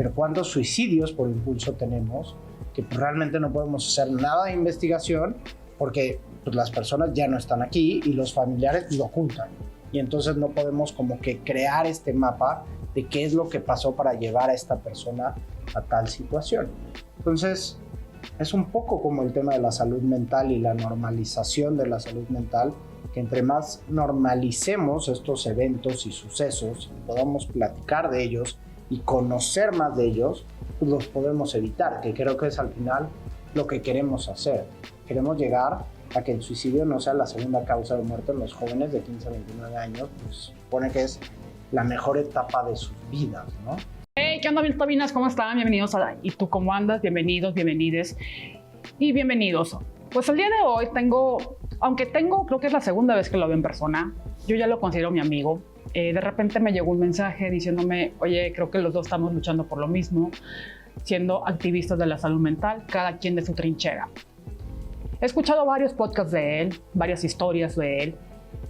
pero ¿cuántos suicidios por impulso tenemos? Que pues, realmente no podemos hacer nada de investigación porque pues, las personas ya no están aquí y los familiares lo ocultan. Y entonces no podemos como que crear este mapa de qué es lo que pasó para llevar a esta persona a tal situación. Entonces, es un poco como el tema de la salud mental y la normalización de la salud mental, que entre más normalicemos estos eventos y sucesos, podamos platicar de ellos y conocer más de ellos, pues los podemos evitar, que creo que es al final lo que queremos hacer. Queremos llegar a que el suicidio no sea la segunda causa de muerte en los jóvenes de 15 a 29 años, pues supone que es la mejor etapa de sus vidas, ¿no? Hey, ¿qué onda, Viltabinas? ¿Cómo están? Bienvenidos a ¿Y tú cómo andas? Bienvenidos, bienvenides y bienvenidos. Pues el día de hoy creo que es la segunda vez que lo veo en persona. Yo ya lo considero mi amigo. De repente me llegó un mensaje diciéndome, oye, creo que los dos estamos luchando por lo mismo, siendo activistas de la salud mental, cada quien de su trinchera. He escuchado varios podcasts de él, varias historias de él,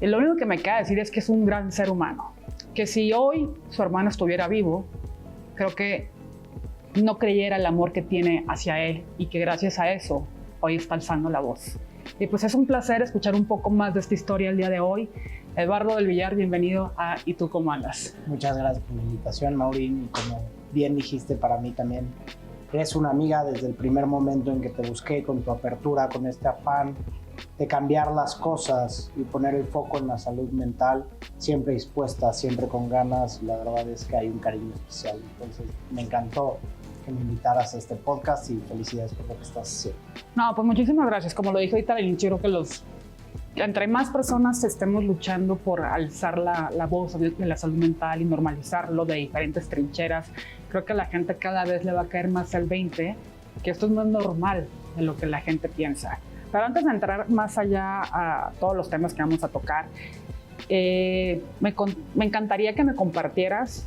y lo único que me queda decir es que es un gran ser humano, que si hoy su hermano estuviera vivo, creo que no creyera el amor que tiene hacia él y que gracias a eso hoy está alzando la voz. Y pues es un placer escuchar un poco más de esta historia el día de hoy. Eduardo del Villar, bienvenido a ¿Y tú cómo andas? Muchas gracias por la invitación, Maureen, y como bien dijiste, para mí también eres una amiga desde el primer momento en que te busqué, con tu apertura, con este afán de cambiar las cosas y poner el foco en la salud mental, siempre dispuesta, siempre con ganas. La verdad es que hay un cariño especial. Entonces me encantó que me invitaras a este podcast y felicidades por lo que estás haciendo. No, pues muchísimas gracias. Como lo dije ahorita al inicio, creo que entre más personas estemos luchando por alzar la voz de la salud mental y normalizarlo de diferentes trincheras, creo que a la gente cada vez le va a caer más el 20, que esto no es normal de lo que la gente piensa. Pero antes de entrar más allá a todos los temas que vamos a tocar, me encantaría que me compartieras,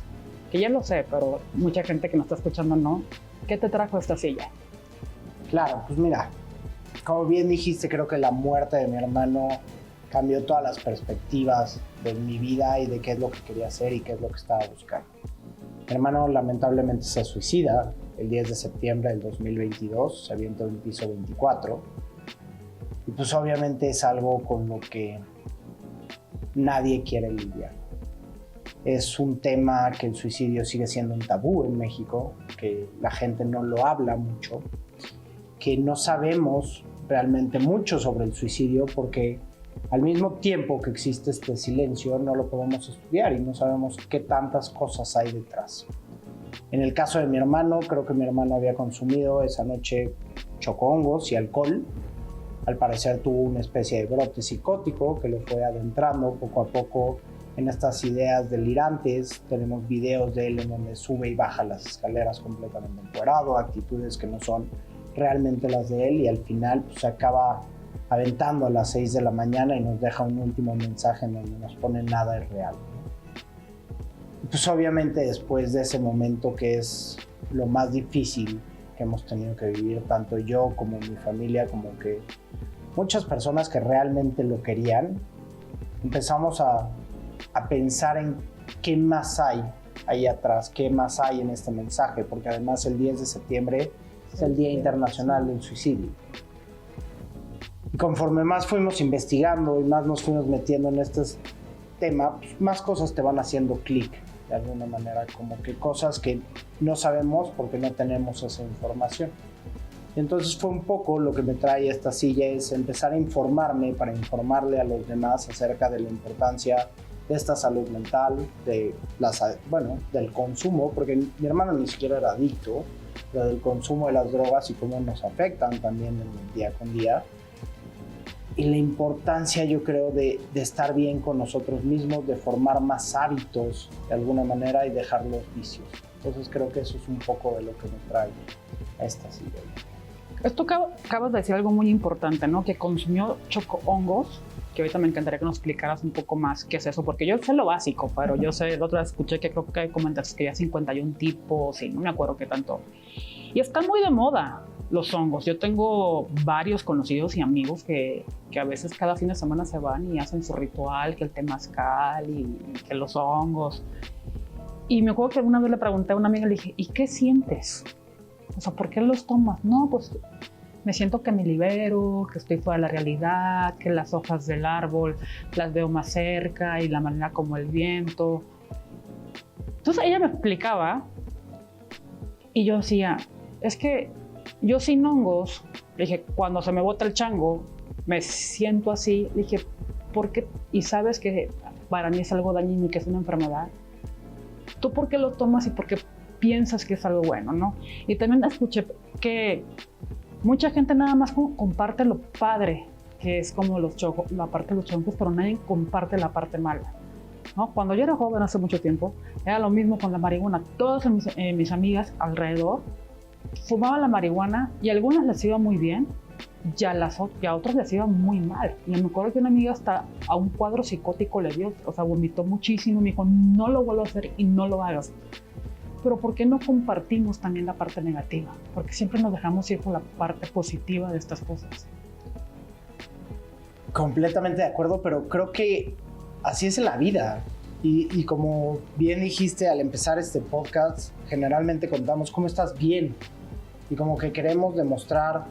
que ya lo sé, pero mucha gente que nos está escuchando no, ¿qué te trajo esta silla? Claro, pues mira, como bien dijiste, creo que la muerte de mi hermano cambió todas las perspectivas de mi vida y de qué es lo que quería hacer y qué es lo que estaba buscando. Mi hermano lamentablemente se suicida el 10 de septiembre del 2022, se avienta en el piso 24. Y pues obviamente es algo con lo que nadie quiere lidiar. Es un tema que el suicidio sigue siendo un tabú en México, que la gente no lo habla mucho, que no sabemos realmente mucho sobre el suicidio porque al mismo tiempo que existe este silencio no lo podemos estudiar y no sabemos qué tantas cosas hay detrás. En el caso de mi hermano, creo que mi hermano había consumido esa noche chocongos y alcohol. Al parecer tuvo una especie de brote psicótico que lo fue adentrando poco a poco en estas ideas delirantes. Tenemos videos de él en donde sube y baja las escaleras completamente encuerado, actitudes que no son realmente las de él, y al final pues, se acaba aventando a las 6 de la mañana y nos deja un último mensaje en donde nos pone nada es real. Y pues obviamente después de ese momento, que es lo más difícil que hemos tenido que vivir, tanto yo como mi familia, como que muchas personas que realmente lo querían, empezamos a pensar en qué más hay ahí atrás, qué más hay en este mensaje, porque además el 10 de septiembre es el Día Internacional del Suicidio. Y conforme más fuimos investigando y más nos fuimos metiendo en este tema, pues más cosas te van haciendo clic de alguna manera, como que cosas que no sabemos porque no tenemos esa información. Y entonces fue un poco lo que me trae esta silla, es empezar a informarme para informarle a los demás acerca de la importancia de esta salud mental, del consumo, porque mi hermano ni siquiera era adicto, pero del consumo de las drogas y cómo nos afectan también en el día con día. Y la importancia, yo creo, de estar bien con nosotros mismos, de formar más hábitos de alguna manera y dejar los vicios. Entonces creo que eso es un poco de lo que me trae a esta silla. Esto acabas de decir algo muy importante, ¿no? Que consumió chocohongos, que ahorita me encantaría que nos explicaras un poco más qué es eso, porque yo sé lo básico, pero yo sé, la otra vez escuché que creo que comentaste que había 51 tipos y no me acuerdo qué tanto. Y están muy de moda los hongos. Yo tengo varios conocidos y amigos que a veces cada fin de semana se van y hacen su ritual, que el temazcal y que los hongos. Y me acuerdo que alguna vez le pregunté a una amiga, le dije, ¿y qué sientes? O sea, ¿por qué los tomas? No, pues me siento que me libero, que estoy fuera de la realidad, que las hojas del árbol las veo más cerca y la manera como el viento. Entonces ella me explicaba y yo decía, es que yo sin hongos, le dije, cuando se me bota el chango, me siento así. Le dije, ¿por qué? Y sabes que para mí es algo dañino y que es una enfermedad. ¿Tú por qué lo tomas y por qué piensas que es algo bueno, no? Y también escuché que mucha gente nada más comparte lo padre, que es como la parte de los chongos, pero nadie comparte la parte mala, ¿no? Cuando yo era joven, hace mucho tiempo, era lo mismo con la marihuana. Todas mis amigas alrededor fumaban la marihuana y a algunas les iba muy bien y a otras les iba muy mal. Y me acuerdo que una amiga hasta a un cuadro psicótico le dio, o sea, vomitó muchísimo, me dijo, no lo vuelvo a hacer y no lo hagas. Pero ¿por qué no compartimos también la parte negativa? Porque siempre nos dejamos ir por la parte positiva de estas cosas. Completamente de acuerdo, pero creo que así es en la vida. Y como bien dijiste al empezar este podcast, generalmente contamos cómo estás bien. Y como que queremos demostrar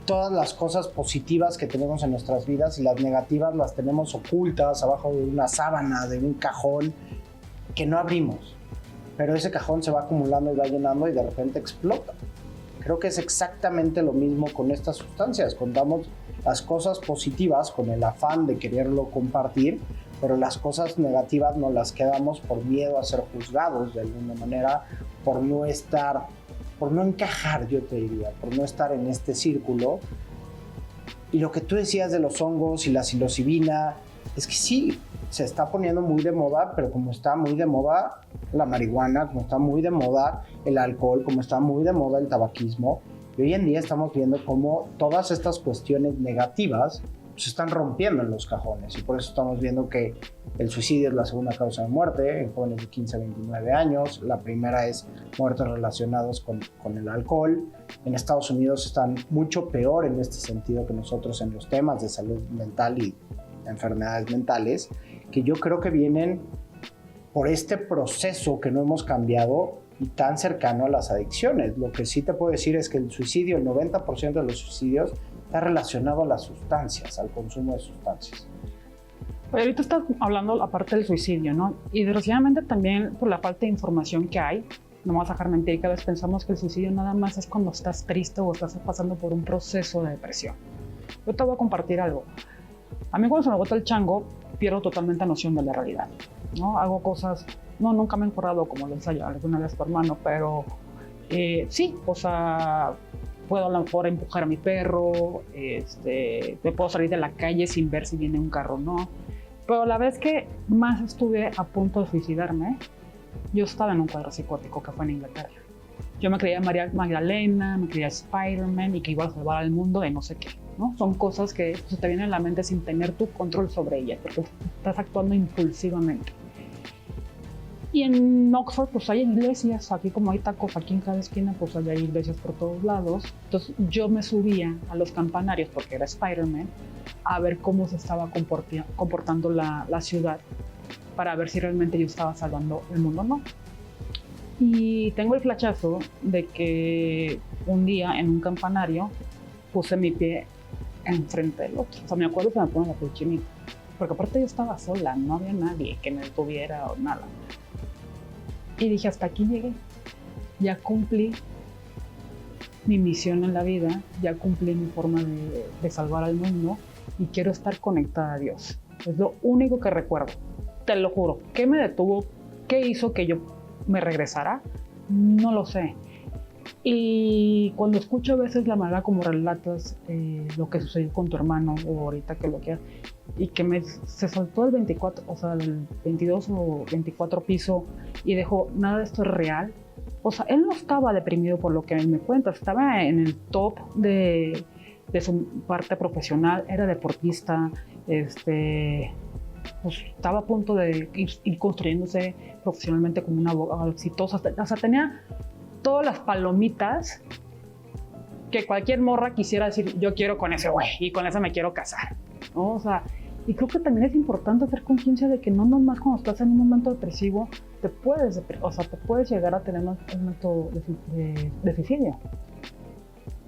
todas las cosas positivas que tenemos en nuestras vidas y las negativas las tenemos ocultas abajo de una sábana, de un cajón que no abrimos. Pero ese cajón se va acumulando y va llenando y de repente explota. Creo que es exactamente lo mismo con estas sustancias. Contamos las cosas positivas con el afán de quererlo compartir, pero las cosas negativas nos las quedamos por miedo a ser juzgados de alguna manera, por no encajar, yo te diría, por no estar en este círculo. Y lo que tú decías de los hongos y la psilocibina, es que sí, se está poniendo muy de moda, pero como está muy de moda la marihuana, como está muy de moda el alcohol, como está muy de moda el tabaquismo, y hoy en día estamos viendo cómo todas estas cuestiones negativas se están rompiendo en los cajones, y por eso estamos viendo que el suicidio es la segunda causa de muerte en jóvenes de 15 a 29 años, la primera es muertes relacionadas con el alcohol. En Estados Unidos están mucho peor en este sentido que nosotros en los temas de salud mental y enfermedades mentales, que yo creo que vienen por este proceso que no hemos cambiado y tan cercano a las adicciones. Lo que sí te puedo decir es que el suicidio, el 90% de los suicidios está relacionado a las sustancias, al consumo de sustancias. Oye, ahorita estás hablando aparte del suicidio, ¿no? Y desgraciadamente también por la falta de información que hay, no me vas a dejar mentir, cada vez pensamos que el suicidio nada más es cuando estás triste o estás pasando por un proceso de depresión. Yo te voy a compartir algo. A mí cuando se me bota el chango, pierdo totalmente noción de la realidad, ¿no? Hago cosas, nunca me he encorrado como lo ensayó alguna vez tu hermano, pero sí, o sea, puedo a lo mejor empujar a mi perro, me puedo salir de la calle sin ver si viene un carro o no. Pero la vez que más estuve a punto de suicidarme, yo estaba en un cuadro psicótico que fue en Inglaterra. Yo me creía María Magdalena, me creía Spider-Man y que iba a salvar al mundo de no sé qué, ¿no? Son cosas que se te vienen a la mente sin tener tu control sobre ellas, porque estás actuando impulsivamente. Y en Oxford, pues hay iglesias, aquí como hay tacos, aquí en cada esquina, pues hay iglesias por todos lados. Entonces yo me subía a los campanarios, porque era Spider-Man, a ver cómo se estaba comportando la ciudad, para ver si realmente yo estaba salvando el mundo o no. Y tengo el flachazo de que un día en un campanario puse mi pie enfrente del otro. O sea, me acuerdo que me pone la piel chinita, porque aparte yo estaba sola, no había nadie que me detuviera o nada. Y dije, hasta aquí llegué, ya cumplí mi misión en la vida, ya cumplí mi forma de salvar al mundo y quiero estar conectada a Dios. Es lo único que recuerdo, te lo juro. ¿Qué me detuvo? ¿Qué hizo que yo me regresara? No lo sé. Y cuando escucho a veces la manera como relatas lo que sucedió con tu hermano o ahorita que lo quieras, y que se soltó el 24, o sea, del 22 o 24 piso y dejó, nada de esto es real. O sea, él no estaba deprimido por lo que él me cuenta, estaba en el top de su parte profesional, era deportista, pues estaba a punto de ir construyéndose profesionalmente como un abogado exitoso, o sea, tenía todas las palomitas que cualquier morra quisiera decir, yo quiero con ese güey y con ese me quiero casar, ¿no? O sea, Y creo que también es importante hacer conciencia de que no nomás cuando estás en un momento depresivo te puedes llegar a tener un momento de suicidio.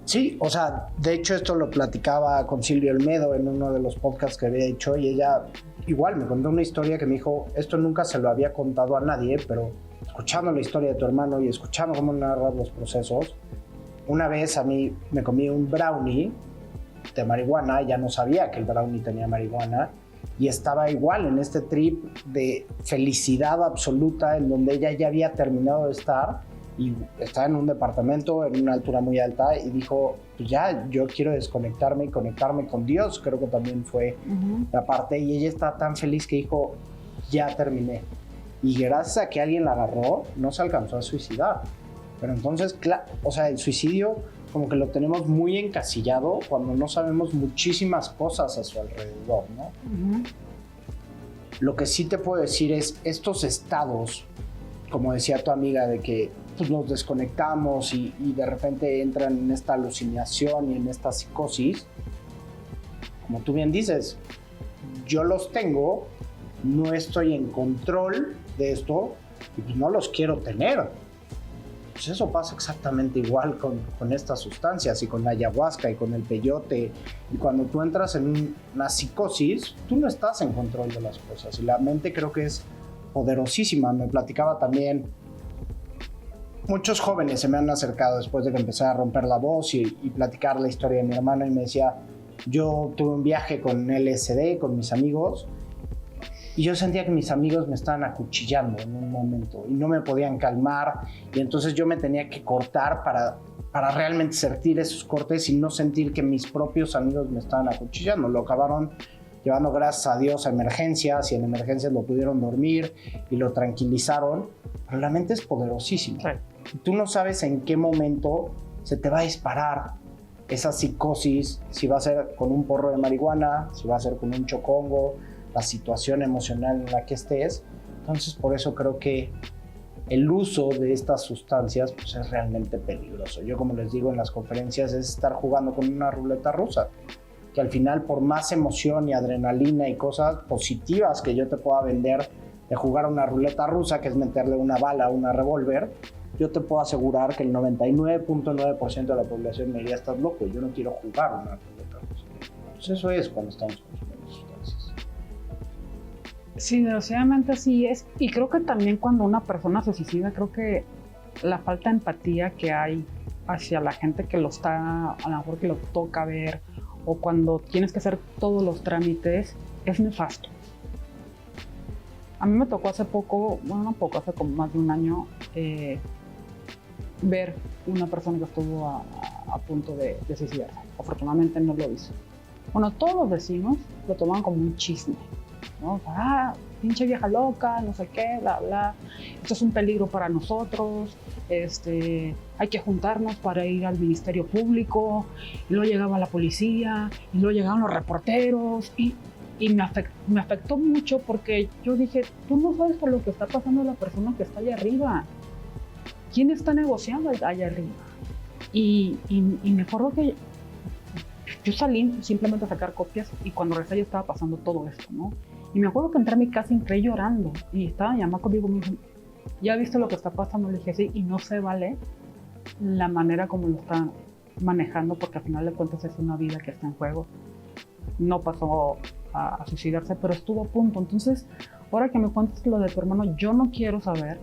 Sí, o sea, de hecho esto lo platicaba con Silvia Olmedo en uno de los podcasts que había hecho y ella igual me contó una historia que me dijo, esto nunca se lo había contado a nadie, pero escuchando la historia de tu hermano y escuchando cómo narras los procesos, una vez a mí me comí un brownie de marihuana, ya no sabía que el brownie tenía marihuana y estaba igual en este trip de felicidad absoluta en donde ella ya había terminado de estar y estaba en un departamento en una altura muy alta y dijo, pues ya, yo quiero desconectarme y conectarme con Dios, creo que también fue la parte, y ella está tan feliz que dijo, ya terminé. Y gracias a que alguien la agarró, no se alcanzó a suicidar. Pero entonces, o sea, el suicidio como que lo tenemos muy encasillado cuando no sabemos muchísimas cosas a su alrededor, ¿no? Lo que sí te puedo decir es, estos estados, como decía tu amiga, de que pues, nos desconectamos y de repente entran en esta alucinación y en esta psicosis, como tú bien dices, yo los tengo, no estoy en control de esto y pues no los quiero tener. Pues eso pasa exactamente igual con estas sustancias y con la ayahuasca y con el peyote. Y cuando tú entras en una psicosis, tú no estás en control de las cosas. Y la mente creo que es poderosísima. Me platicaba también, muchos jóvenes se me han acercado después de que empecé a romper la voz y platicar la historia de mi hermano y me decía, yo tuve un viaje con LSD, con mis amigos, y yo sentía que mis amigos me estaban acuchillando en un momento y no me podían calmar y entonces yo me tenía que cortar para realmente sentir esos cortes y no sentir que mis propios amigos me estaban acuchillando. Lo acabaron llevando, gracias a Dios, a emergencias y en emergencias lo pudieron dormir y lo tranquilizaron, pero la mente es poderosísima. Sí. Tú no sabes en qué momento se te va a disparar esa psicosis, si va a ser con un porro de marihuana, si va a ser con un chocongo, la situación emocional en la que estés. Entonces por eso creo que el uso de estas sustancias pues, es realmente peligroso. Yo, como les digo en las conferencias, es estar jugando con una ruleta rusa, que al final por más emoción y adrenalina y cosas positivas que yo te pueda vender de jugar una ruleta rusa, que es meterle una bala a una revólver, yo te puedo asegurar que el 99.9% de la población me diría, estás loco, yo no quiero jugar una ruleta rusa. Pues eso es cuando estamos consumiendo sustancias. Sí, desgraciadamente así es. Y creo que también cuando una persona se suicida, creo que la falta de empatía que hay hacia la gente que lo está, a lo mejor que lo toca ver, o cuando tienes que hacer todos los trámites, es nefasto. A mí me tocó hace poco, bueno, no poco, hace como más de un año, ver una persona que estuvo a punto de suicidarse. Afortunadamente no lo hizo. Bueno, todos los vecinos lo tomaban como un chisme, ¿no? Pinche vieja loca, no sé qué, bla, bla. Esto es un peligro para nosotros. Hay que juntarnos para ir al Ministerio Público. Y luego llegaba la policía, y luego llegaban los reporteros. Y me afectó mucho porque yo dije, tú no sabes por lo que está pasando la persona que está allá arriba. ¿Quién está negociando allá arriba? Y me acuerdo que yo salí simplemente a sacar copias y cuando regresé ya estaba pasando todo esto, ¿no? Y me acuerdo que entré a mi casa y entré llorando y estaba mi mamá conmigo y me dijo, ¿ya viste lo que está pasando? Le dije, sí, y no se vale la manera como lo están manejando porque al final de cuentas es una vida que está en juego. No pasó a suicidarse, pero estuvo a punto. Entonces, ahora que me cuentas lo de tu hermano, yo no quiero saber,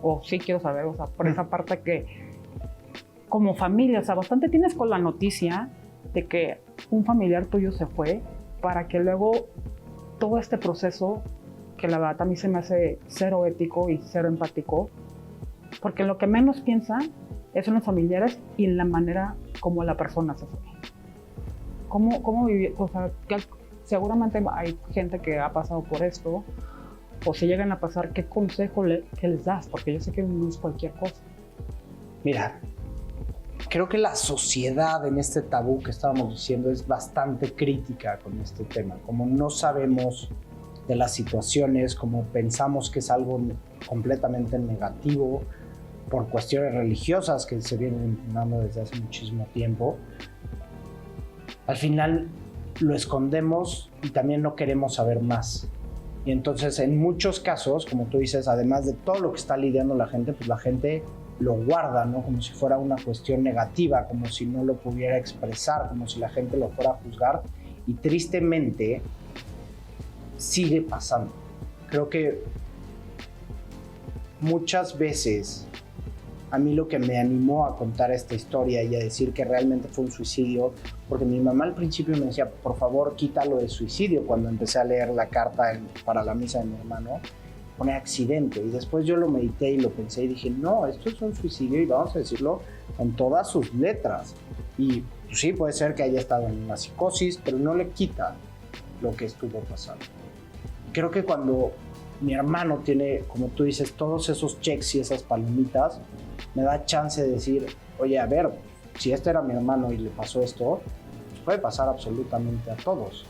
o sí quiero saber, o sea, por esa parte que como familia, o sea, bastante tienes con la noticia de que un familiar tuyo se fue para que luego todo este proceso, que la verdad a mí se me hace cero ético y cero empático, porque lo que menos piensan es en los familiares y en la manera como la persona se fue. ¿Cómo vivir? O sea, que seguramente hay gente que ha pasado por esto, o si llegan a pasar, ¿qué consejo que les das? Porque yo sé que no es cualquier cosa. Mira, creo que la sociedad en este tabú que estábamos diciendo es bastante crítica con este tema. Como no sabemos de las situaciones, como pensamos que es algo completamente negativo por cuestiones religiosas que se vienen impugnando desde hace muchísimo tiempo, al final lo escondemos y también no queremos saber más. Y entonces en muchos casos, como tú dices, además de todo lo que está lidiando la gente, pues la gente lo guarda, ¿no? Como si fuera una cuestión negativa, como si no lo pudiera expresar, como si la gente lo fuera a juzgar. Y tristemente sigue pasando. Creo que muchas veces a mí lo que me animó a contar esta historia y a decir que realmente fue un suicidio, porque mi mamá al principio me decía, por favor, quítalo del suicidio, cuando empecé a leer la carta para la misa de mi hermano, pone accidente, y después yo lo medité y lo pensé y dije, no, esto es un suicidio y vamos a decirlo con todas sus letras. Y pues, sí, puede ser que haya estado en una psicosis, pero no le quita lo que estuvo pasando. Creo que cuando mi hermano tiene, como tú dices, todos esos checks y esas palomitas, me da chance de decir, oye, a ver, si este era mi hermano y le pasó esto, pues puede pasar absolutamente a todos.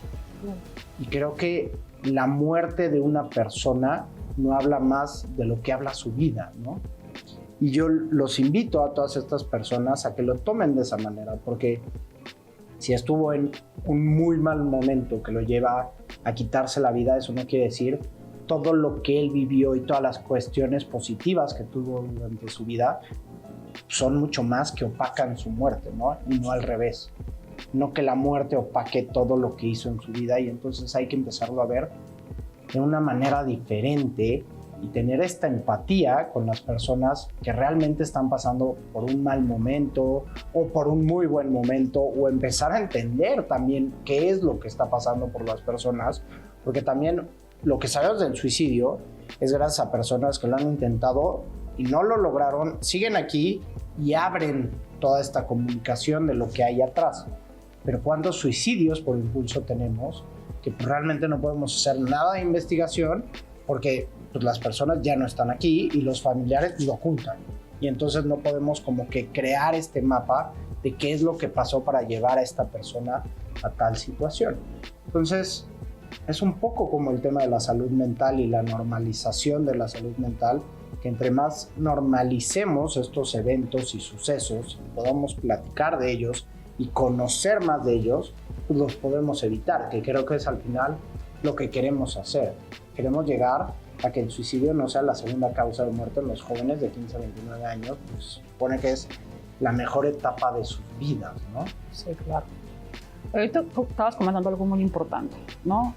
Y creo que la muerte de una persona no habla más de lo que habla su vida, ¿no? Y yo los invito a todas estas personas a que lo tomen de esa manera, porque si estuvo en un muy mal momento que lo lleva a quitarse la vida, eso no quiere decir todo lo que él vivió y todas las cuestiones positivas que tuvo durante su vida son mucho más que opacan su muerte, ¿no? Y no al revés. No que la muerte opaque todo lo que hizo en su vida, y entonces hay que empezarlo a ver de una manera diferente y tener esta empatía con las personas que realmente están pasando por un mal momento o por un muy buen momento, o empezar a entender también qué es lo que está pasando por las personas, porque también lo que sabemos del suicidio es gracias a personas que lo han intentado y no lo lograron, siguen aquí y abren toda esta comunicación de lo que hay atrás. Pero ¿cuántos suicidios por impulso tenemos que realmente no podemos hacer nada de investigación porque pues, las personas ya no están aquí y los familiares lo ocultan? Y entonces no podemos como que crear este mapa de qué es lo que pasó para llevar a esta persona a tal situación. Entonces es un poco como el tema de la salud mental y la normalización de la salud mental, que entre más normalicemos estos eventos y sucesos, podamos platicar de ellos y conocer más de ellos, pues los podemos evitar, que creo que es al final lo que queremos hacer. Queremos llegar a que el suicidio no sea la segunda causa de muerte en los jóvenes de 15 a 29 años, pues supone que es la mejor etapa de sus vidas, ¿no? Sí, claro. Ahorita estabas comentando algo muy importante, ¿no?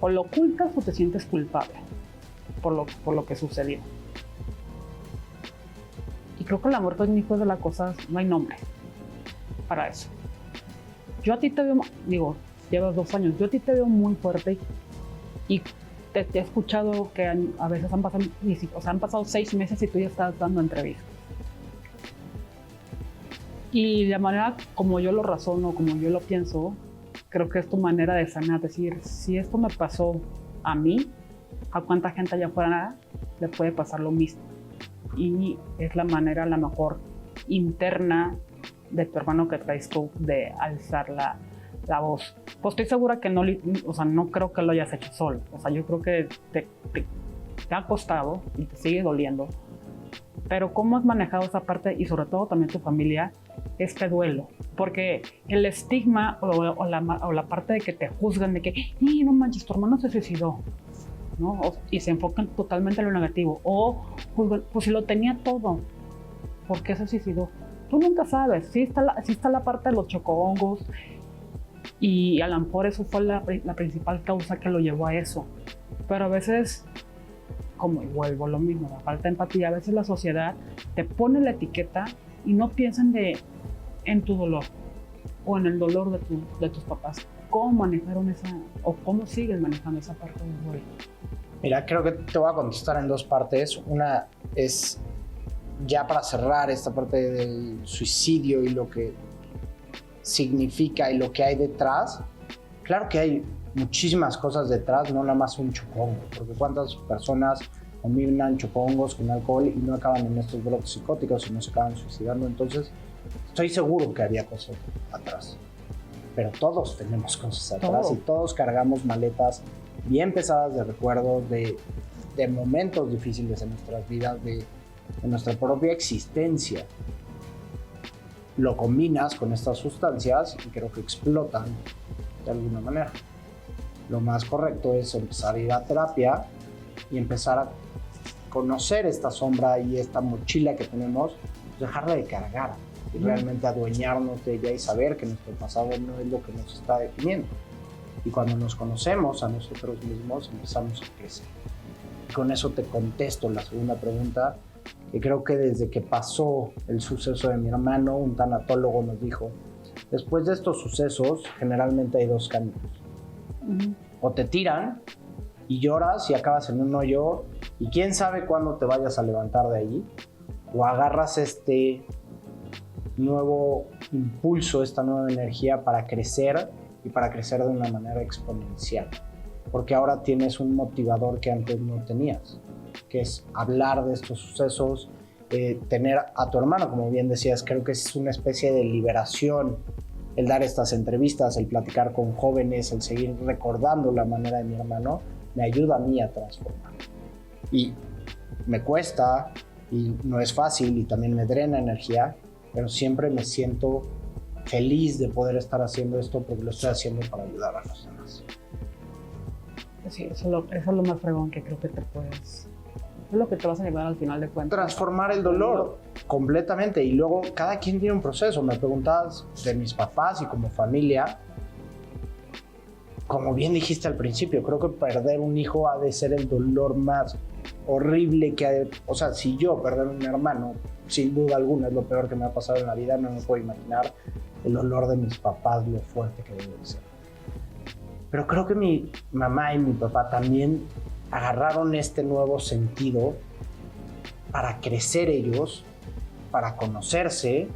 O lo ocultas o te sientes culpable por lo que sucedió. Y creo que la muerte es hijo de las cosas, no hay nombre para eso. Yo a ti te veo, digo, llevas 2 años, yo a ti te veo muy fuerte y te he escuchado que a veces han pasado 6 meses y tú ya estás dando entrevistas. Y la manera como yo lo razono, como yo lo pienso, creo que es tu manera de sanar, decir, si esto me pasó a mí, ¿a cuánta gente allá afuera le puede pasar lo mismo? Y es la manera, a lo mejor, interna de tu hermano que traes tú de alzar la voz. Pues estoy segura que no creo que lo hayas hecho solo. O sea, yo creo que te ha costado y te sigue doliendo. Pero ¿cómo has manejado esa parte y sobre todo también tu familia, este duelo? Porque el estigma o la parte de que te juzgan de que no manches, tu hermano se suicidó, ¿no? Y se enfocan totalmente en lo negativo. O juzgan, pues si lo tenía todo, ¿por qué se suicidó? Tú nunca sabes. Sí está la parte de los chocohongos y a lo mejor eso fue la principal causa que lo llevó a eso. Pero a veces, como vuelvo lo mismo, la falta de empatía, a veces la sociedad te pone la etiqueta y no piensan en tu dolor o en el dolor de tus papás. ¿Cómo manejaron o cómo siguen manejando esa parte del duelo? Mira, creo que te voy a contestar en 2 partes. Una es, ya para cerrar esta parte del suicidio y lo que significa y lo que hay detrás. Claro que hay muchísimas cosas detrás, no nada más un chocongo, porque cuántas personas combinan chocongos con alcohol y no acaban en estos brotes psicóticos y no se acaban suicidando. Entonces estoy seguro que había cosas atrás, pero todos tenemos cosas atrás y todos cargamos maletas bien pesadas de recuerdos, de momentos difíciles en nuestras vidas, de nuestra propia existencia. Lo combinas con estas sustancias y creo que explotan de alguna manera. Lo más correcto es empezar a ir a terapia y empezar a conocer esta sombra y esta mochila que tenemos, pues dejarla de cargar y realmente adueñarnos de ella y saber que nuestro pasado no es lo que nos está definiendo. Y cuando nos conocemos a nosotros mismos, empezamos a crecer. Y con eso te contesto la segunda pregunta, que creo que desde que pasó el suceso de mi hermano, un tanatólogo nos dijo, después de estos sucesos, generalmente hay dos caminos. O te tiran y lloras y acabas en un hoyo y quién sabe cuándo te vayas a levantar de allí, o agarras este nuevo impulso, esta nueva energía para crecer y para crecer de una manera exponencial, porque ahora tienes un motivador que antes no tenías, que es hablar de estos sucesos, tener a tu hermano, como bien decías, creo que es una especie de liberación el dar estas entrevistas, el platicar con jóvenes, el seguir recordando la manera de mi hermano, me ayuda a mí a transformar. Y me cuesta, y no es fácil, y también me drena energía, pero siempre me siento feliz de poder estar haciendo esto porque lo estoy haciendo para ayudar a los demás. Sí, eso es lo más fregón que creo que te puedes... Es lo que te vas a llevar al final de cuentas. Transformar el dolor completamente. Y luego cada quien tiene un proceso. Me preguntabas de mis papás y como familia. Como bien dijiste al principio, creo que perder un hijo ha de ser el dolor más horrible que hay. O sea, si yo perder un hermano, sin duda alguna es lo peor que me ha pasado en la vida, no me puedo imaginar el dolor de mis papás, lo fuerte que debe ser. Pero creo que mi mamá y mi papá también agarraron este nuevo sentido para crecer ellos, para conocerse,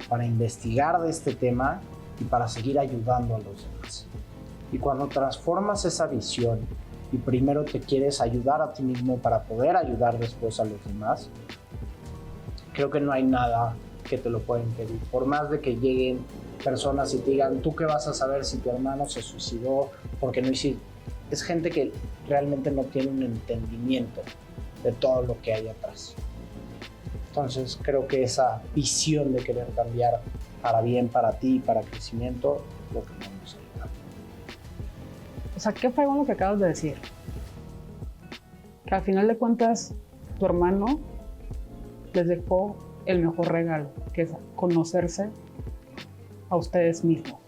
para investigar de este tema y para seguir ayudando a los demás. Y cuando transformas esa visión y primero te quieres ayudar a ti mismo para poder ayudar después a los demás, creo que no hay nada que te lo pueda impedir. Por más de que lleguen personas y te digan, ¿tú qué vas a saber si tu hermano se suicidó porque no hiciste? Es gente que realmente no tiene un entendimiento de todo lo que hay atrás. Entonces creo que esa visión de querer cambiar para bien, para ti y para crecimiento, lo que vamos a ayudar. O sea, qué fregón lo que acabas de decir. Que al final de cuentas, tu hermano les dejó el mejor regalo, que es conocerse a ustedes mismos,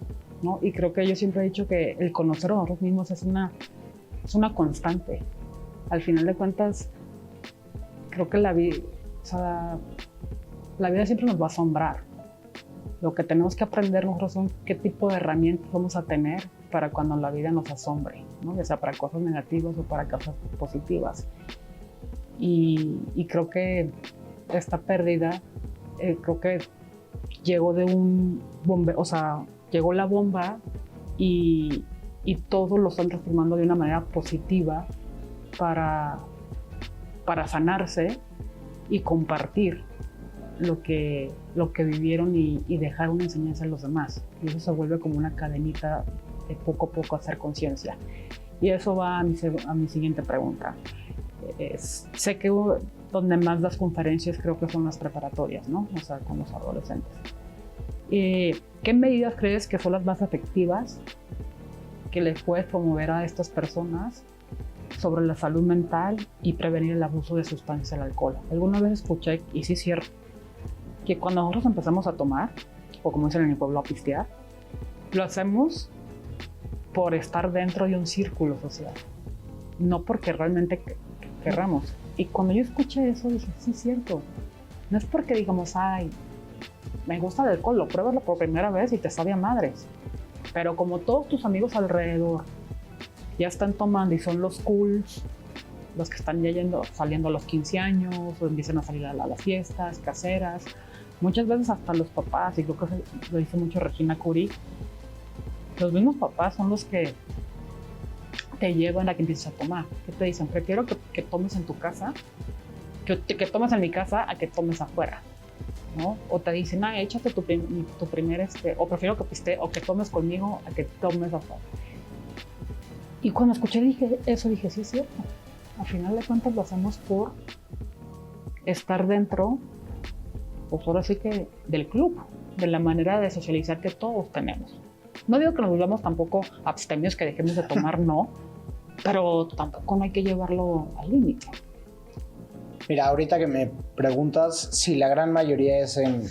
¿no? Y creo que yo siempre he dicho que el conocer a nosotros mismos es una constante. Al final de cuentas, creo que la vida siempre nos va a asombrar. Lo que tenemos que aprender nosotros son qué tipo de herramientas vamos a tener para cuando la vida nos asombre, ¿no? Ya sea para cosas negativas o para cosas positivas. Y creo que esta pérdida, creo que llegó de un bombeo, o sea, llegó la bomba y todos lo están transformando de una manera positiva para sanarse y compartir lo que vivieron y dejar una enseñanza a los demás. Y eso se vuelve como una cadenita de poco a poco hacer conciencia. Y eso va a mi siguiente pregunta. Sé que donde más das conferencias creo que son las preparatorias, ¿no? O sea, con los adolescentes. ¿Qué medidas crees que son las más efectivas que les puedes promover a estas personas sobre la salud mental y prevenir el abuso de sustancias del alcohol? Alguna vez escuché, y sí es cierto, que cuando nosotros empezamos a tomar, o como dicen en mi pueblo, a pistear, lo hacemos por estar dentro de un círculo social, no porque realmente querramos. Y cuando yo escuché eso dije, sí es cierto, no es porque digamos, ay, me gusta el alcohol, lo pruebas por primera vez y te sabe a madres. Pero como todos tus amigos alrededor ya están tomando y son los cools, los que están ya saliendo a los 15 años o empiezan a salir a las fiestas caseras, muchas veces hasta los papás, y creo que lo dice mucho Regina Curie, los mismos papás son los que te llevan a que empieces a tomar. ¿Qué te dicen? Prefiero que tomes en tu casa, que tomes en mi casa a que tomes afuera, ¿no? O te dicen, échate tu primer, o prefiero que piste, o que tomes conmigo a que tomes afuera. Y cuando escuché dije, sí es cierto. Al final de cuentas lo hacemos por estar dentro, pues ahora sí que del club, de la manera de socializar que todos tenemos. No digo que nos volvamos tampoco abstemios, que dejemos de tomar, no, pero tampoco no hay que llevarlo al límite. Mira, ahorita que me preguntas, sí, la gran mayoría es en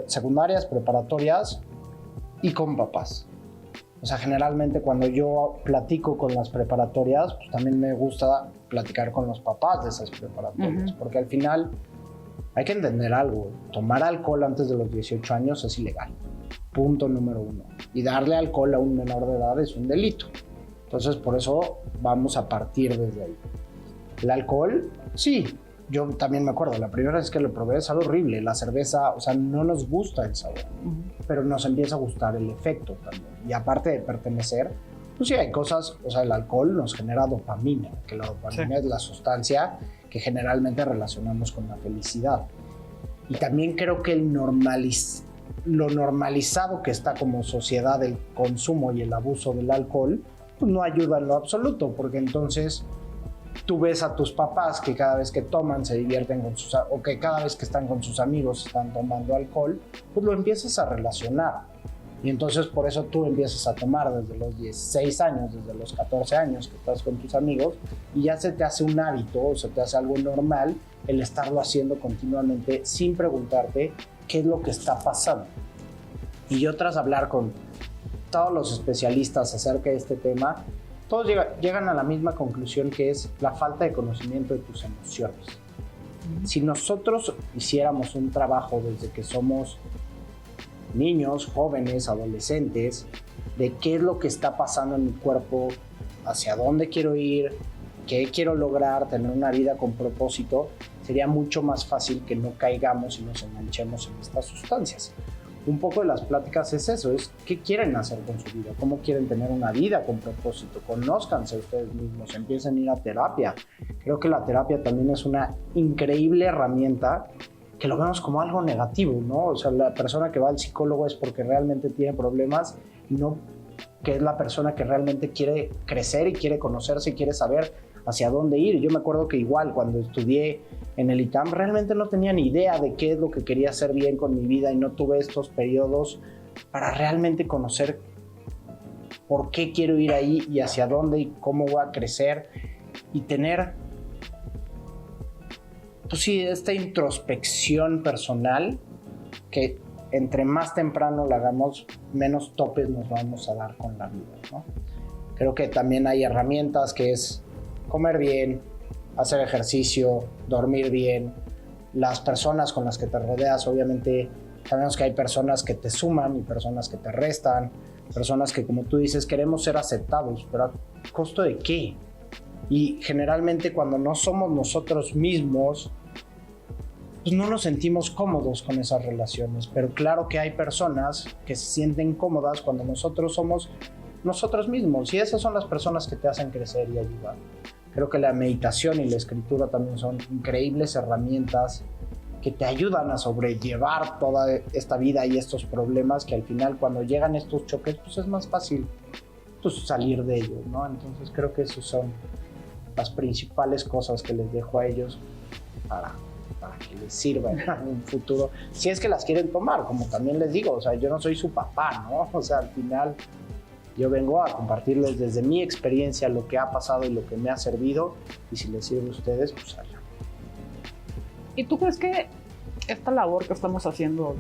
secundarias, preparatorias y con papás. O sea, generalmente cuando yo platico con las preparatorias, pues también me gusta platicar con los papás de esas preparatorias, porque al final hay que entender algo. Tomar alcohol antes de los 18 años es ilegal. Punto número 1. Y darle alcohol a un menor de edad es un delito. Entonces, por eso vamos a partir desde ahí. El alcohol, sí. Yo también me acuerdo, la primera vez que lo probé es algo horrible. La cerveza, o sea, no nos gusta el sabor, pero nos empieza a gustar el efecto también. Y aparte de pertenecer, pues sí, hay cosas, o sea, el alcohol nos genera dopamina, que la dopamina es la sustancia que generalmente relacionamos con la felicidad. Y también creo que lo normalizado que está como sociedad el consumo y el abuso del alcohol, pues no ayuda en lo absoluto, porque entonces tú ves a tus papás que cada vez que toman se divierten o que cada vez que están con sus amigos están tomando alcohol, pues lo empiezas a relacionar. Y entonces por eso tú empiezas a tomar desde los 16 años, desde los 14 años que estás con tus amigos, y ya se te hace un hábito o se te hace algo normal el estarlo haciendo continuamente sin preguntarte qué es lo que está pasando. Y yo tras hablar con todos los especialistas acerca de este tema, todos llegan a la misma conclusión, que es la falta de conocimiento de tus emociones. Si nosotros hiciéramos un trabajo desde que somos niños, jóvenes, adolescentes, de qué es lo que está pasando en mi cuerpo, hacia dónde quiero ir, qué quiero lograr, tener una vida con propósito, sería mucho más fácil que no caigamos y nos enganchemos en estas sustancias. Un poco de las pláticas es eso, es qué quieren hacer con su vida, cómo quieren tener una vida con propósito, conózcanse ustedes mismos, empiecen a ir a terapia. Creo que la terapia también es una increíble herramienta que lo vemos como algo negativo, ¿no? O sea, la persona que va al psicólogo es porque realmente tiene problemas y no que es la persona que realmente quiere crecer y quiere conocerse y quiere saber hacia dónde ir. Yo me acuerdo que igual cuando estudié en el ITAM realmente no tenía ni idea de qué es lo que quería hacer bien con mi vida y no tuve estos periodos para realmente conocer por qué quiero ir ahí y hacia dónde y cómo voy a crecer y tener, pues sí, esta introspección personal que entre más temprano la hagamos, menos topes nos vamos a dar con la vida, ¿no? Creo que también hay herramientas que es comer bien, hacer ejercicio, dormir bien. Las personas con las que te rodeas, obviamente, sabemos que hay personas que te suman y personas que te restan, personas que, como tú dices, queremos ser aceptados, pero ¿a costo de qué? Y generalmente cuando no somos nosotros mismos, pues no nos sentimos cómodos con esas relaciones. Pero claro que hay personas que se sienten cómodas cuando nosotros somos nosotros mismos, y esas son las personas que te hacen crecer y ayudar. Creo que la meditación y la escritura también son increíbles herramientas que te ayudan a sobrellevar toda esta vida y estos problemas, que al final cuando llegan estos choques, pues es más fácil pues, salir de ellos, ¿no? Entonces creo que esas son las principales cosas que les dejo a ellos para que les sirva en un futuro, si es que las quieren tomar, como también les digo, o sea, yo no soy su papá, ¿no? O sea, al final yo vengo a compartirles desde mi experiencia lo que ha pasado y lo que me ha servido, y si les sirve a ustedes, pues allá. ¿Y tú crees que esta labor que estamos haciendo,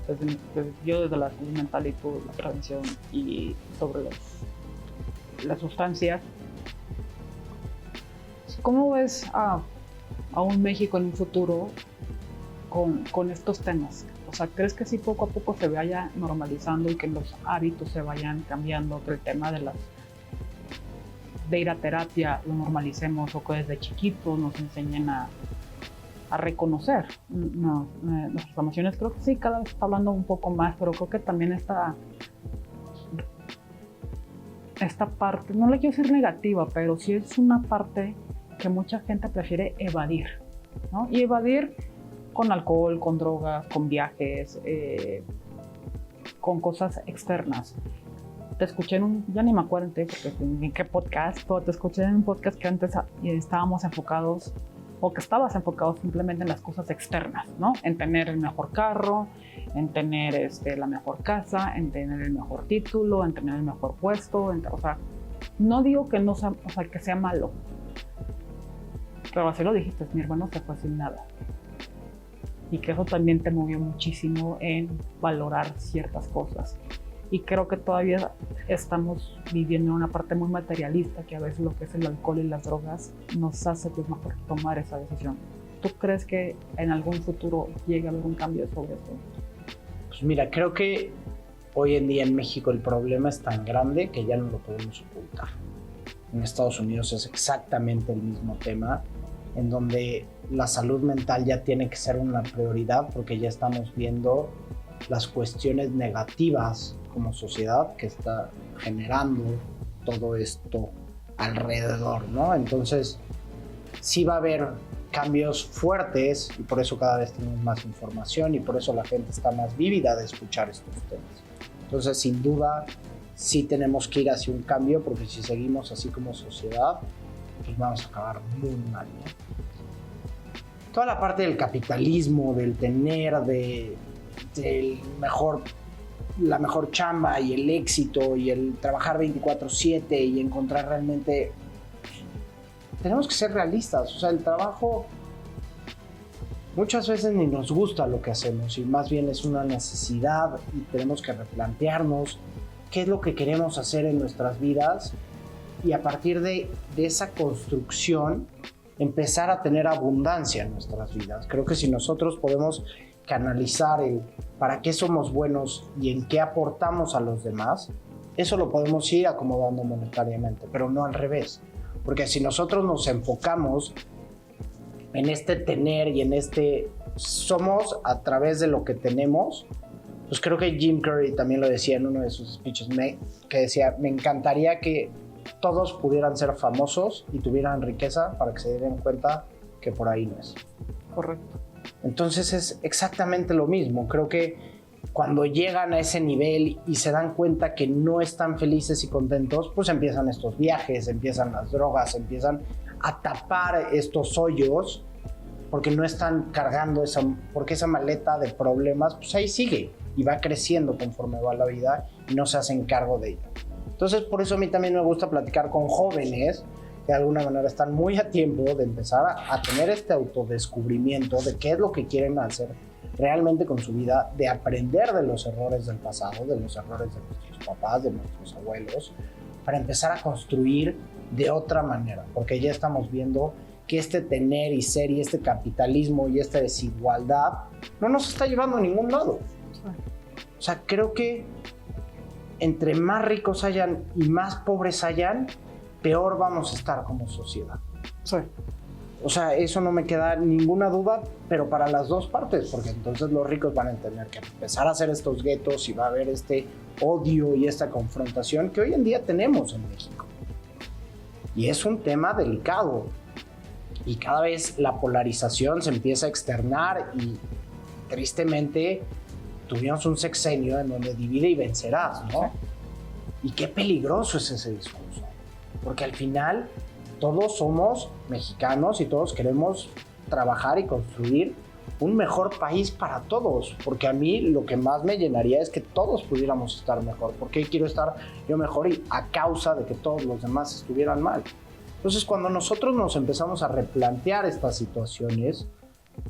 yo desde la salud mental y tú la prevención y sobre las sustancias, cómo ves a un México en un futuro con estos temas? O sea, ¿crees que sí poco a poco se vaya normalizando y que los hábitos se vayan cambiando, que el tema de ir a terapia lo normalicemos, o que desde chiquitos nos enseñen a reconocer nuestras emociones? Creo que sí, cada vez está hablando un poco más, pero creo que también esta parte, no le quiero decir negativa, pero sí es una parte que mucha gente prefiere evadir, ¿no? Y evadir con alcohol, con drogas, con viajes, con cosas externas. Te escuché ya ni me acuerdo en qué podcast, pero te escuché en un podcast que antes estábamos enfocados o que estabas enfocado simplemente en las cosas externas, ¿no? En tener el mejor carro, en tener la mejor casa, en tener el mejor título, en tener el mejor puesto, o sea, no digo que no sea, o sea, que sea malo, pero así lo dijiste, mi hermano se fue sin nada. Y que eso también te movió muchísimo en valorar ciertas cosas. Y creo que todavía estamos viviendo en una parte muy materialista, que a veces lo que es el alcohol y las drogas nos hace pues mejor tomar esa decisión. ¿Tú crees que en algún futuro llegue a haber un cambio sobre esto? Pues mira, creo que hoy en día en México el problema es tan grande que ya no lo podemos ocultar. En Estados Unidos es exactamente el mismo tema, en donde la salud mental ya tiene que ser una prioridad porque ya estamos viendo las cuestiones negativas como sociedad que está generando todo esto alrededor, ¿no? Entonces, sí va a haber cambios fuertes y por eso cada vez tenemos más información y por eso la gente está más vívida de escuchar estos temas. Entonces, sin duda, sí tenemos que ir hacia un cambio porque si seguimos así como sociedad, pues vamos a acabar muy mal, ¿no? Toda la parte del capitalismo, del tener, la mejor chamba y el éxito y el trabajar 24/7 y encontrar realmente... Tenemos que ser realistas, o sea, el trabajo muchas veces ni nos gusta lo que hacemos y más bien es una necesidad y tenemos que replantearnos qué es lo que queremos hacer en nuestras vidas y a partir de esa construcción empezar a tener abundancia en nuestras vidas. Creo que si nosotros podemos canalizar el para qué somos buenos y en qué aportamos a los demás, eso lo podemos ir acomodando monetariamente, pero no al revés. Porque si nosotros nos enfocamos en este tener y en este somos a través de lo que tenemos, pues creo que Jim Carrey también lo decía en uno de sus speeches, que decía, me encantaría que todos pudieran ser famosos y tuvieran riqueza para que se den cuenta que por ahí no es. Correcto. Entonces es exactamente lo mismo. Creo que cuando llegan a ese nivel y se dan cuenta que no están felices y contentos, pues empiezan estos viajes, empiezan las drogas, empiezan a tapar estos hoyos porque no están cargando porque esa maleta de problemas, pues ahí sigue y va creciendo conforme va la vida y no se hacen cargo de ella. Entonces, por eso a mí también me gusta platicar con jóvenes que de alguna manera están muy a tiempo de empezar a tener este autodescubrimiento de qué es lo que quieren hacer realmente con su vida, de aprender de los errores del pasado, de los errores de nuestros papás, de nuestros abuelos, para empezar a construir de otra manera, porque ya estamos viendo que este tener y ser y este capitalismo y esta desigualdad no nos está llevando a ningún lado. O sea, creo que entre más ricos hayan y más pobres hayan, peor vamos a estar como sociedad. Sí. O sea, eso no me queda ninguna duda, pero para las dos partes, porque entonces los ricos van a tener que empezar a hacer estos guetos y va a haber este odio y esta confrontación que hoy en día tenemos en México. Y es un tema delicado. Y cada vez la polarización se empieza a externar y tristemente tuvimos un sexenio en donde divide y vencerás, ¿no? Y qué peligroso es ese discurso, porque al final todos somos mexicanos y todos queremos trabajar y construir un mejor país para todos, porque a mí lo que más me llenaría es que todos pudiéramos estar mejor, porque quiero estar yo mejor y a causa de que todos los demás estuvieran mal. Entonces, cuando nosotros nos empezamos a replantear estas situaciones,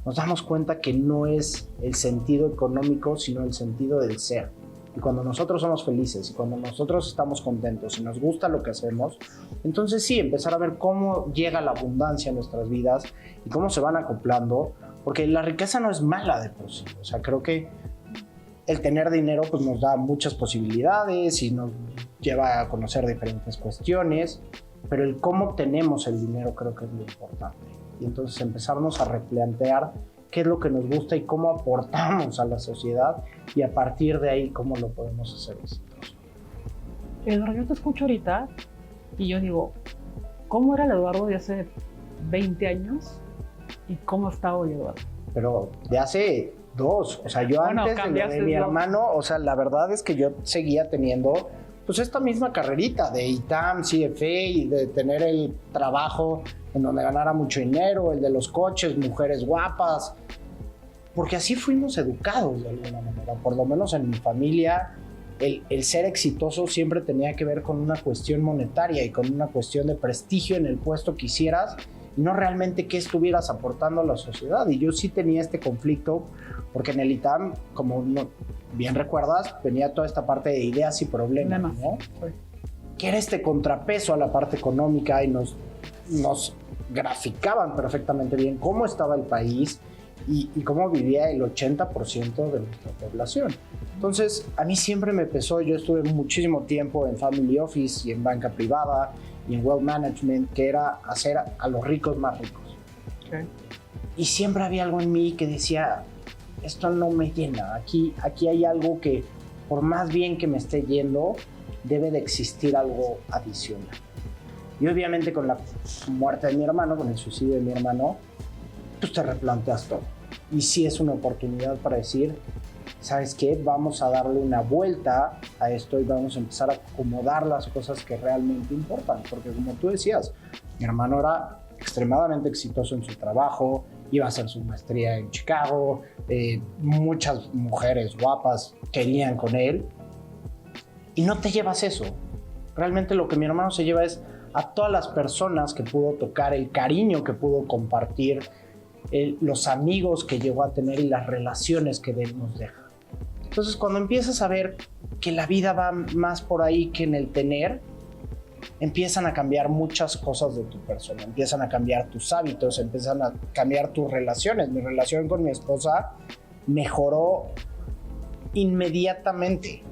nos damos cuenta que no es el sentido económico, sino el sentido del ser. Y cuando nosotros somos felices y cuando nosotros estamos contentos y nos gusta lo que hacemos, entonces sí, empezar a ver cómo llega la abundancia en nuestras vidas y cómo se van acoplando, porque la riqueza no es mala de por sí. O sea, creo que el tener dinero pues, nos da muchas posibilidades y nos lleva a conocer diferentes cuestiones, pero el cómo tenemos el dinero creo que es lo importante. Y entonces empezarnos a replantear qué es lo que nos gusta y cómo aportamos a la sociedad y a partir de ahí cómo lo podemos hacer exitoso. Eduardo, yo te escucho ahorita y yo digo, ¿cómo era el Eduardo de hace 20 años y cómo está hoy Eduardo? Pero de hace 2, o sea, yo antes de mi hermano, o sea, la verdad es que yo seguía teniendo pues esta misma carrerita de ITAM, CFA y de tener el trabajo en donde ganara mucho dinero, el de los coches, mujeres guapas, porque así fuimos educados de alguna manera. Por lo menos en mi familia, el ser exitoso siempre tenía que ver con una cuestión monetaria y con una cuestión de prestigio en el puesto que hicieras, y no realmente qué estuvieras aportando a la sociedad. Y yo sí tenía este conflicto, porque en el ITAM, como bien recuerdas, venía toda esta parte de ideas y problemas, ¿no? Sí. Que era este contrapeso a la parte económica, y nos graficaban perfectamente bien cómo estaba el país y cómo vivía el 80% de nuestra población. Entonces, a mí siempre me pesó. Yo estuve muchísimo tiempo en Family Office y en banca privada y en Wealth Management, que era hacer a los ricos más ricos. Okay. Y siempre había algo en mí que decía, esto no me llena. Aquí hay algo que, por más bien que me esté yendo, debe de existir algo adicional. Y obviamente con la muerte de mi hermano, con el suicidio de mi hermano, pues te replanteas todo. Y sí es una oportunidad para decir, ¿sabes qué? Vamos a darle una vuelta a esto y vamos a empezar a acomodar las cosas que realmente importan. Porque como tú decías, mi hermano era extremadamente exitoso en su trabajo, iba a hacer su maestría en Chicago, muchas mujeres guapas querían con él, y no te llevas eso. Realmente lo que mi hermano se lleva es a todas las personas que pudo tocar, el cariño que pudo compartir, los amigos que llegó a tener y las relaciones que de él nos deja. Entonces, cuando empiezas a ver que la vida va más por ahí que en el tener, empiezan a cambiar muchas cosas de tu persona, empiezan a cambiar tus hábitos, empiezan a cambiar tus relaciones. Mi relación con mi esposa mejoró inmediatamente.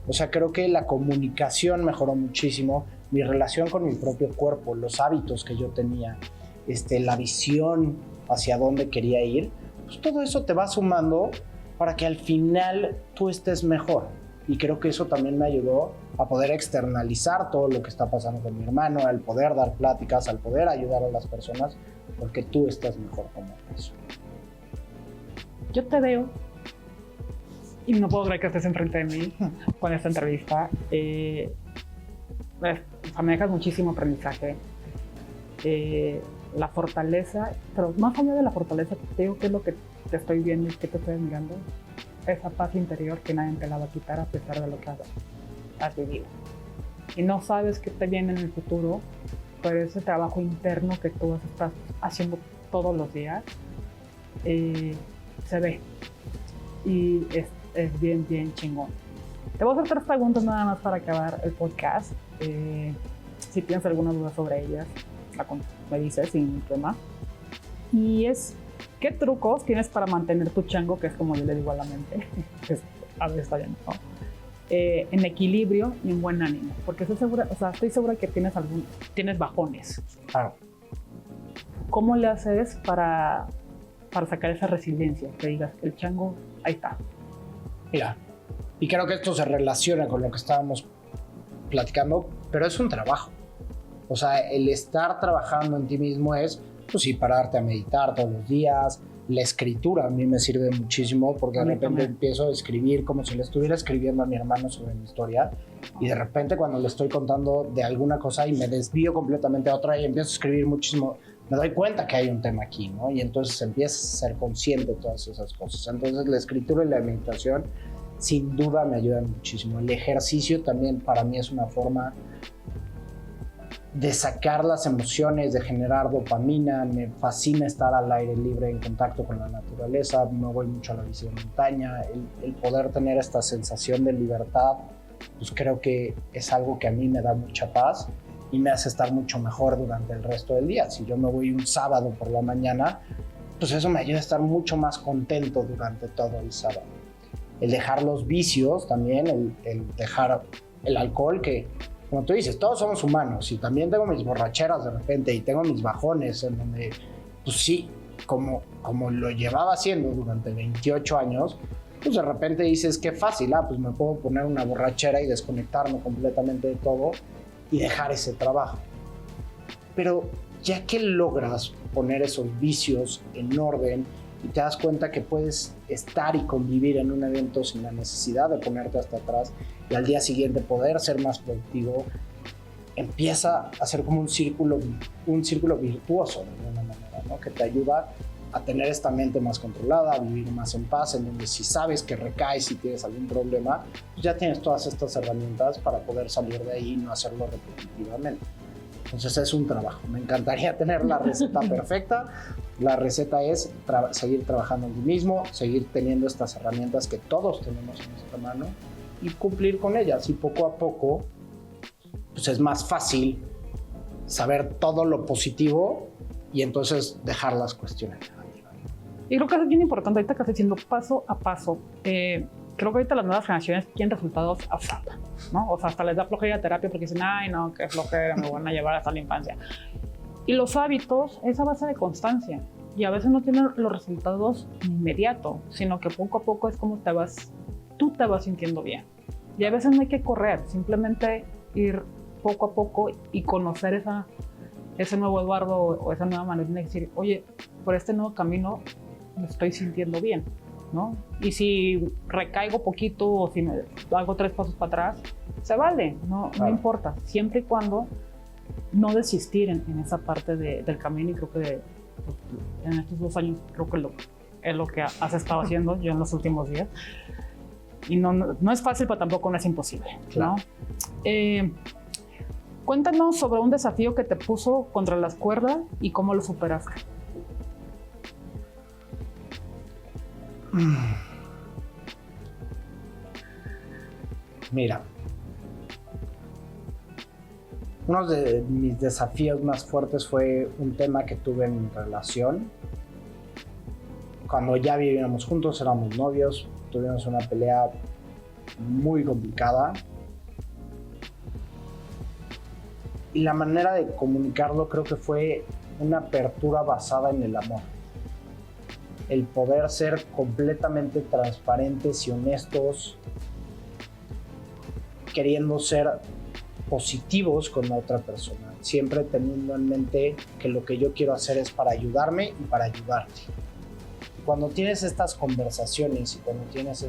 O sea, creo que la comunicación mejoró muchísimo, mi relación con mi propio cuerpo, los hábitos que yo tenía, la visión hacia dónde quería ir, pues todo eso te va sumando para que al final tú estés mejor. Y creo que eso también me ayudó a poder externalizar todo lo que está pasando con mi hermano, al poder dar pláticas, al poder ayudar a las personas, porque tú estás mejor como persona. Yo te veo, y no puedo creer que estés enfrente de mí con esta entrevista. O sea, me dejas muchísimo aprendizaje. La fortaleza, pero más allá de la fortaleza, te digo que es lo que te estoy viendo y que te estoy admirando, esa paz interior que nadie te la va a quitar a pesar de lo que has vivido. Y no sabes qué te viene en el futuro, pero ese trabajo interno que tú estás haciendo todos los días se ve y es bien, bien chingón. Te voy a hacer 3 preguntas nada más para acabar el podcast. Si tienes alguna duda sobre ellas, me dices sin problema. Y es, ¿qué trucos tienes para mantener tu chango, que es como yo le digo a la mente, a veces está bien, ¿no? En equilibrio y en buen ánimo? Porque estoy segura que tienes bajones. Claro. ¿Cómo le haces para sacar esa resiliencia? Que digas, el chango, ahí está. Mira, y creo que esto se relaciona con lo que estábamos platicando, pero es un trabajo. O sea, el estar trabajando en ti mismo es, pues sí, pararte a meditar todos los días. La escritura a mí me sirve muchísimo, porque de repente empiezo a escribir como si le estuviera escribiendo a mi hermano sobre mi historia, y de repente cuando le estoy contando de alguna cosa y me desvío completamente a otra y empiezo a escribir muchísimo, me doy cuenta que hay un tema aquí, ¿no? Y entonces empiezas a ser consciente de todas esas cosas. Entonces la escritura y la meditación sin duda me ayudan muchísimo. El ejercicio también para mí es una forma de sacar las emociones, de generar dopamina. Me fascina estar al aire libre, en contacto con la naturaleza. Me voy mucho a la bici de montaña. El poder tener esta sensación de libertad, pues creo que es algo que a mí me da mucha paz y me hace estar mucho mejor durante el resto del día. Si yo me voy un sábado por la mañana, pues eso me ayuda a estar mucho más contento durante todo el sábado. El dejar los vicios también, el dejar el alcohol, que como tú dices, todos somos humanos, y también tengo mis borracheras de repente y tengo mis bajones en donde, pues sí, como lo llevaba haciendo durante 28 años, pues de repente dices, qué fácil, pues me puedo poner una borrachera y desconectarme completamente de todo y dejar ese trabajo. Pero ya que logras poner esos vicios en orden y te das cuenta que puedes estar y convivir en un evento sin la necesidad de ponerte hasta atrás y al día siguiente poder ser más productivo, empieza a ser como un círculo virtuoso de alguna manera, ¿no? Que te ayuda a tener esta mente más controlada, a vivir más en paz, en donde si sabes que recaes y tienes algún problema, pues ya tienes todas estas herramientas para poder salir de ahí y no hacerlo repetitivamente. Entonces es un trabajo. Me encantaría tener la receta perfecta. La receta es seguir trabajando en ti mismo, seguir teniendo estas herramientas que todos tenemos en nuestra mano y cumplir con ellas. Y poco a poco, pues es más fácil saber todo lo positivo y entonces dejar las cuestiones negativas. Y creo que es bien importante ahorita que estoy diciendo paso a paso. Creo que ahorita las nuevas generaciones quieren resultados a zapa, ¿no? O sea, hasta les da flojera a terapia porque dicen, ay, no, qué flojera, me van a llevar hasta la infancia. Y los hábitos es a base de constancia. Y a veces no tienen los resultados inmediato, sino que poco a poco es como tú te vas sintiendo bien. Y a veces no hay que correr, simplemente ir poco a poco y conocer ese nuevo Eduardo o esa nueva manera de decir, oye, por este nuevo camino me estoy sintiendo bien, ¿no? Y si recaigo poquito o si me hago 3 pasos para atrás, se vale, no importa, siempre y cuando no desistir en esa parte del camino. Y creo que en estos 2 años creo que es lo que has estado haciendo yo en los últimos días. Y no es fácil, pero tampoco no es imposible, ¿no? Claro. Cuéntanos sobre un desafío que te puso contra las cuerdas y cómo lo superaste. Mira, uno de mis desafíos más fuertes fue un tema que tuve en mi relación. Cuando ya vivíamos juntos, éramos novios, tuvimos una pelea muy complicada. Y la manera de comunicarlo creo que fue una apertura basada en el amor. El poder ser completamente transparentes y honestos, queriendo ser positivos con la otra persona, siempre teniendo en mente que lo que yo quiero hacer es para ayudarme y para ayudarte. Y cuando tienes estas conversaciones y cuando tienes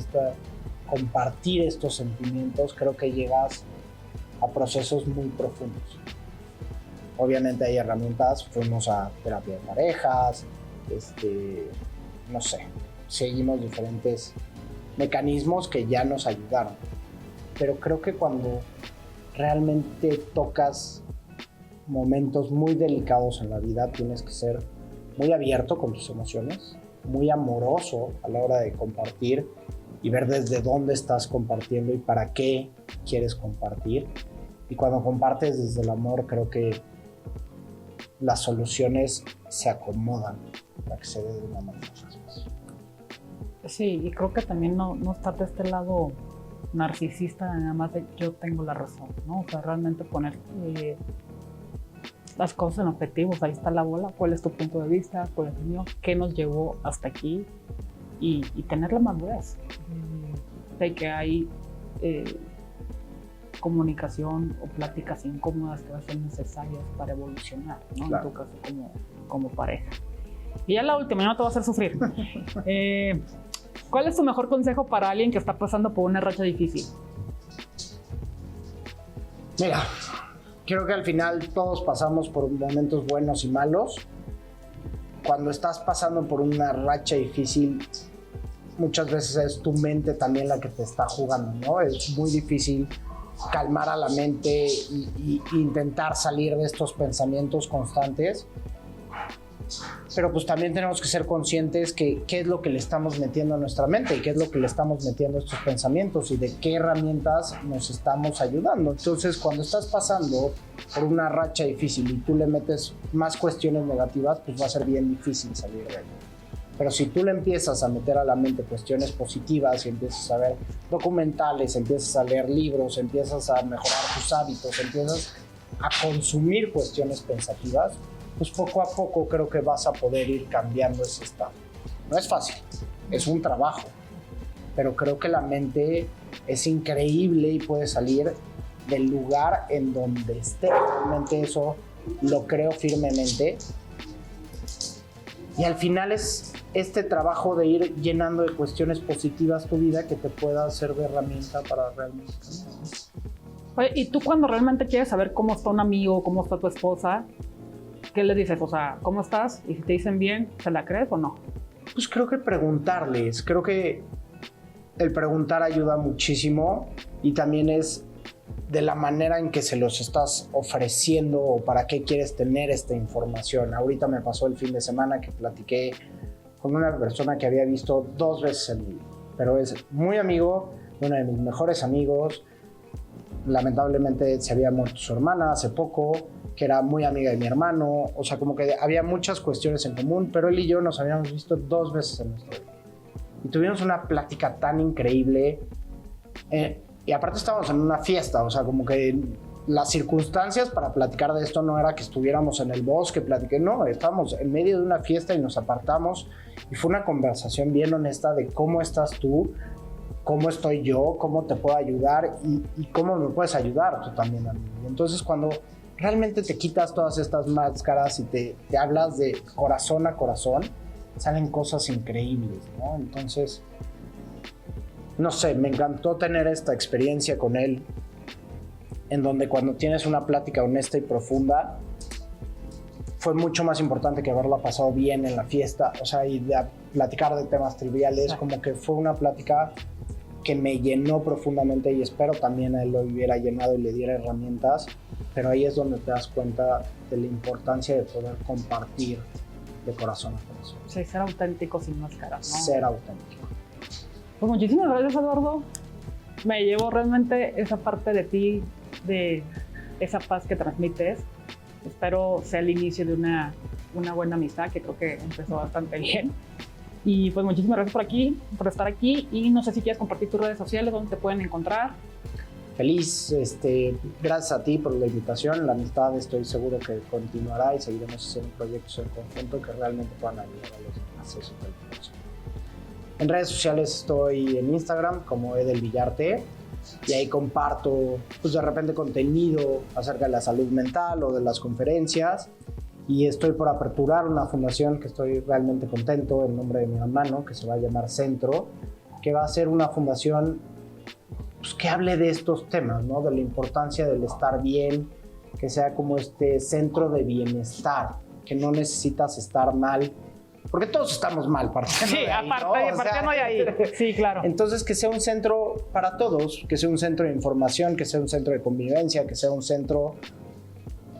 compartir estos sentimientos, creo que llegas a procesos muy profundos. Obviamente hay herramientas, fuimos a terapia de parejas, no sé, seguimos diferentes mecanismos que ya nos ayudaron. Pero creo que cuando realmente tocas momentos muy delicados en la vida, tienes que ser muy abierto con tus emociones, muy amoroso a la hora de compartir y ver desde dónde estás compartiendo y para qué quieres compartir. Y cuando compartes desde el amor, creo que las soluciones se acomodan para que se dé de una manera más fácil. Sí, y creo que también no estar de este lado narcisista, nada más de yo tengo la razón, ¿no? O sea, realmente poner las cosas en objetivos, ahí está la bola, cuál es tu punto de vista, cuál es el mío, qué nos llevó hasta aquí y tener la madurez de que hay comunicación o pláticas incómodas que van a ser necesarias para evolucionar, ¿no? Claro. En tu caso como pareja. Y ya la última, ya no te va a hacer sufrir. ¿Cuál es tu mejor consejo para alguien que está pasando por una racha difícil? Mira, creo que al final todos pasamos por momentos buenos y malos. Cuando estás pasando por una racha difícil, muchas veces es tu mente también la que te está jugando, ¿no? Es muy difícil calmar a la mente y intentar salir de estos pensamientos constantes. Pero pues también tenemos que ser conscientes que qué es lo que le estamos metiendo a nuestra mente y qué es lo que le estamos metiendo a estos pensamientos y de qué herramientas nos estamos ayudando. Entonces, cuando estás pasando por una racha difícil y tú le metes más cuestiones negativas, pues va a ser bien difícil salir de ahí. Pero si tú le empiezas a meter a la mente cuestiones positivas y empiezas a ver documentales, empiezas a leer libros, empiezas a mejorar tus hábitos, empiezas a consumir cuestiones pensativas, pues poco a poco creo que vas a poder ir cambiando ese estado. No es fácil, es un trabajo, pero creo que la mente es increíble y puede salir del lugar en donde esté. Realmente eso lo creo firmemente. Y al final es este trabajo de ir llenando de cuestiones positivas tu vida que te pueda hacer de herramienta para realmente cambiar. Oye, y tú cuando realmente quieres saber cómo está un amigo, cómo está tu esposa, ¿qué les dices? O sea, ¿cómo estás? Y si te dicen bien, ¿se la crees o no? Pues creo que preguntarles, creo que el preguntar ayuda muchísimo y también es de la manera en que se los estás ofreciendo o para qué quieres tener esta información. Ahorita me pasó el fin de semana que platiqué con una persona que había visto 2 veces en mi vida, pero es muy amigo, uno de mis mejores amigos. Lamentablemente se había muerto su hermana hace poco, que era muy amiga de mi hermano, o sea, como que había muchas cuestiones en común, pero él y yo nos habíamos visto 2 veces en nuestra vida. Y tuvimos una plática tan increíble, y aparte estábamos en una fiesta, o sea, como que las circunstancias para platicar de esto no era que estuviéramos en el bosque, no, estábamos en medio de una fiesta y nos apartamos, y fue una conversación bien honesta de cómo estás tú, cómo estoy yo, cómo te puedo ayudar y cómo me puedes ayudar tú también a mí. Entonces, cuando realmente te quitas todas estas máscaras y te hablas de corazón a corazón, salen cosas increíbles, ¿no? Entonces, no sé, me encantó tener esta experiencia con él, en donde cuando tienes una plática honesta y profunda, fue mucho más importante que haberla pasado bien en la fiesta, o sea, y de platicar de temas triviales, como que fue una plática que me llenó profundamente y espero también a él lo hubiera llenado y le diera herramientas, pero ahí es donde te das cuenta de la importancia de poder compartir de corazón a corazón. Sí, ser auténtico sin máscaras, ¿no? Ser auténtico. Pues muchísimas gracias, Eduardo. Me llevo realmente esa parte de ti, de esa paz que transmites. Espero sea el inicio de una buena amistad, que creo que empezó bastante bien. Y pues muchísimas gracias por estar aquí. Y no sé si quieres compartir tus redes sociales, donde te pueden encontrar. Feliz, gracias a ti por la invitación. La amistad estoy seguro que continuará y seguiremos haciendo proyectos en conjunto que realmente puedan ayudar a los demás. Eso te lo pienso. En redes sociales estoy en Instagram como edelvillarte y ahí comparto pues de repente contenido acerca de la salud mental o de las conferencias, y estoy por aperturar una fundación que estoy realmente contento en nombre de mi hermano, que se va a llamar Centro, que va a ser una fundación pues, que hable de estos temas, ¿no? De la importancia del estar bien, que sea como este centro de bienestar, que no necesitas estar mal, porque todos estamos mal, partiendo Sí, de ahí, aparte, ¿no? partiendo de ahí. Sí, claro. Entonces, que sea un centro para todos, que sea un centro de información, que sea un centro de convivencia, que sea un centro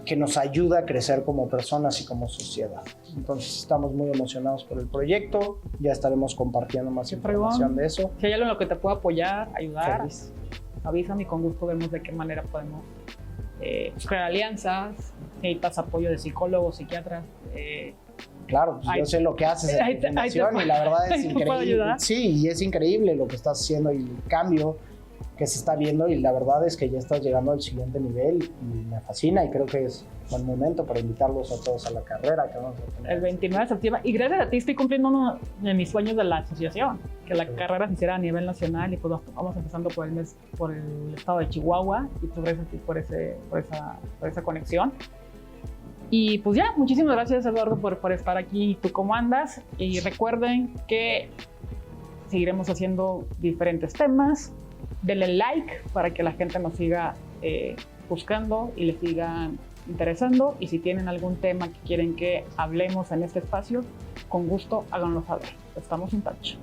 que nos ayuda a crecer como personas y como sociedad. Entonces, estamos muy emocionados por el proyecto, ya estaremos compartiendo más información de eso. Si hay algo en lo que te pueda apoyar, ayudar, Feliz. avísame y con gusto vemos de qué manera podemos crear alianzas. Necesitas apoyo de psicólogos, psiquiatras. Claro, pues yo sé lo que haces en tu fundación y la verdad es increíble. Sí, y es increíble lo que estás haciendo y el cambio que se está viendo, y la verdad es que ya estás llegando al siguiente nivel y me fascina, y creo que es buen momento para invitarlos a todos a la carrera que vamos a tener. El 29 de septiembre. Y gracias a ti estoy cumpliendo uno de mis sueños de la asociación, que la carrera se hiciera a nivel nacional, y pues vamos empezando por el estado de Chihuahua, y tú gracias a ti por esa conexión. Y pues ya, muchísimas gracias, Eduardo, por estar aquí. ¿Tú cómo andas? Y recuerden que seguiremos haciendo diferentes temas. Denle like para que la gente nos siga buscando y les sigan interesando. Y si tienen algún tema que quieren que hablemos en este espacio, con gusto háganlo saber. Estamos en touch.